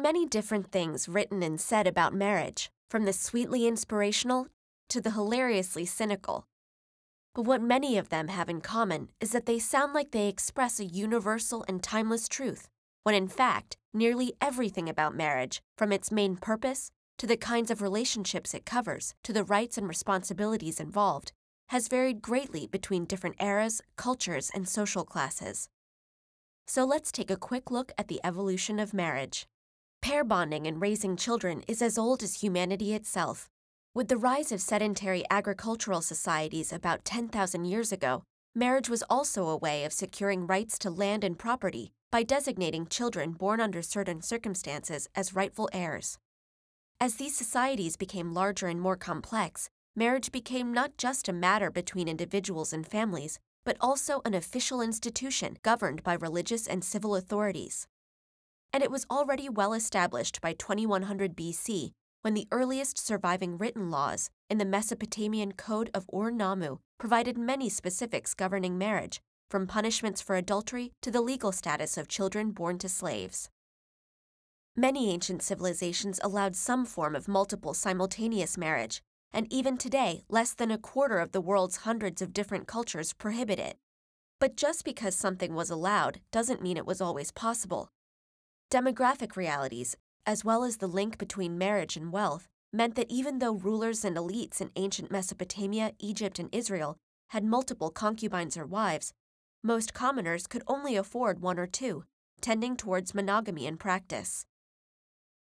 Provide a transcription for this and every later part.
many different things written and said about marriage, from the sweetly inspirational to the hilariously cynical. But what many of them have in common is that they sound like they express a universal and timeless truth, when in fact, nearly everything about marriage, from its main purpose to the kinds of relationships it covers to the rights and responsibilities involved, has varied greatly between different eras, cultures, and social classes. So let's take a quick look at the evolution of marriage. Pair bonding and raising children is as old as humanity itself. With the rise of sedentary agricultural societies about 10,000 years ago, marriage was also a way of securing rights to land and property by designating children born under certain circumstances as rightful heirs. As these societies became larger and more complex, marriage became not just a matter between individuals and families, but also an official institution governed by religious and civil authorities. And it was already well established by 2100 BC, when the earliest surviving written laws in the Mesopotamian Code of Ur-Nammu provided many specifics governing marriage, from punishments for adultery to the legal status of children born to slaves. Many ancient civilizations allowed some form of multiple simultaneous marriage, and even today, less than a quarter of the world's hundreds of different cultures prohibit it. But just because something was allowed doesn't mean it was always possible. Demographic realities, as well as the link between marriage and wealth, meant that even though rulers and elites in ancient Mesopotamia, Egypt, and Israel had multiple concubines or wives, most commoners could only afford one or two, tending towards monogamy in practice.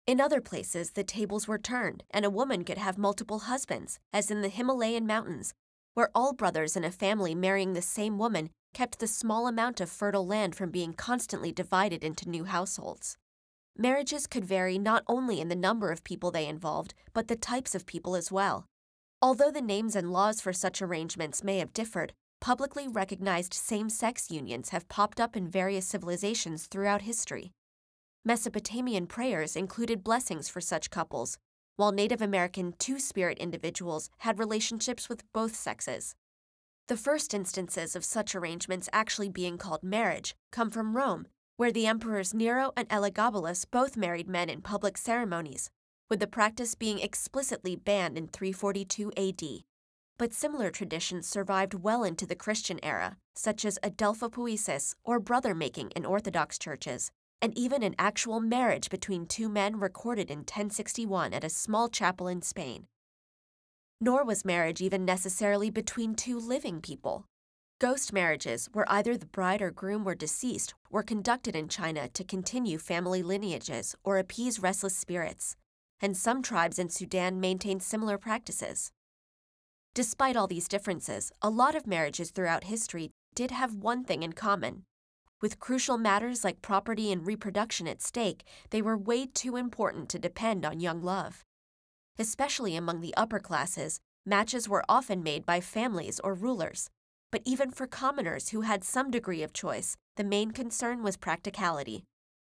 In other places, the tables were turned, and a woman could have multiple husbands, as in the Himalayan mountains, where all brothers in a family marrying the same woman kept the small amount of fertile land from being constantly divided into new households. Marriages could vary not only in the number of people they involved, but the types of people as well. Although the names and laws for such arrangements may have differed, publicly recognized same-sex unions have popped up in various civilizations throughout history. Mesopotamian prayers included blessings for such couples, while Native American two-spirit individuals had relationships with both sexes. The first instances of such arrangements actually being called marriage come from Rome, where the emperors Nero and Elagabalus both married men in public ceremonies, with the practice being explicitly banned in 342 AD. But similar traditions survived well into the Christian era, such as adelphopoiesis or brother-making in Orthodox churches, and even an actual marriage between two men recorded in 1061 at a small chapel in Spain. Nor was marriage even necessarily between two living people. Ghost marriages, where either the bride or groom were deceased, were conducted in China to continue family lineages or appease restless spirits, and some tribes in Sudan maintained similar practices. Despite all these differences, a lot of marriages throughout history did have one thing in common. With crucial matters like property and reproduction at stake, they were way too important to depend on young love. Especially among the upper classes, matches were often made by families or rulers. But even for commoners who had some degree of choice, the main concern was practicality.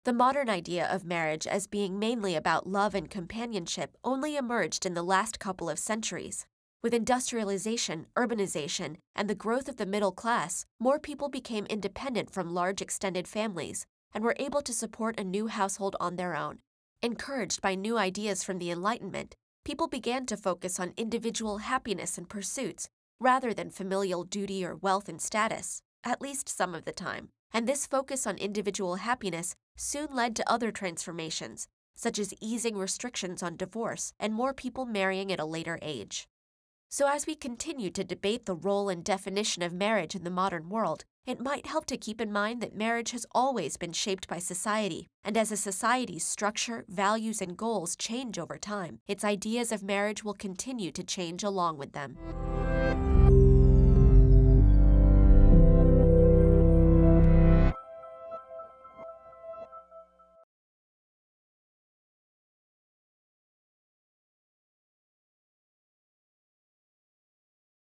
The modern idea of marriage as being mainly about love and companionship only emerged in the last couple of centuries. With industrialization, urbanization, and the growth of the middle class, more people became independent from large extended families and were able to support a new household on their own. Encouraged by new ideas from the Enlightenment, people began to focus on individual happiness and pursuits rather than familial duty or wealth and status, at least some of the time. And this focus on individual happiness soon led to other transformations, such as easing restrictions on divorce and more people marrying at a later age. So as we continue to debate the role and definition of marriage in the modern world, it might help to keep in mind that marriage has always been shaped by society, and as a society's structure, values, and goals change over time, its ideas of marriage will continue to change along with them.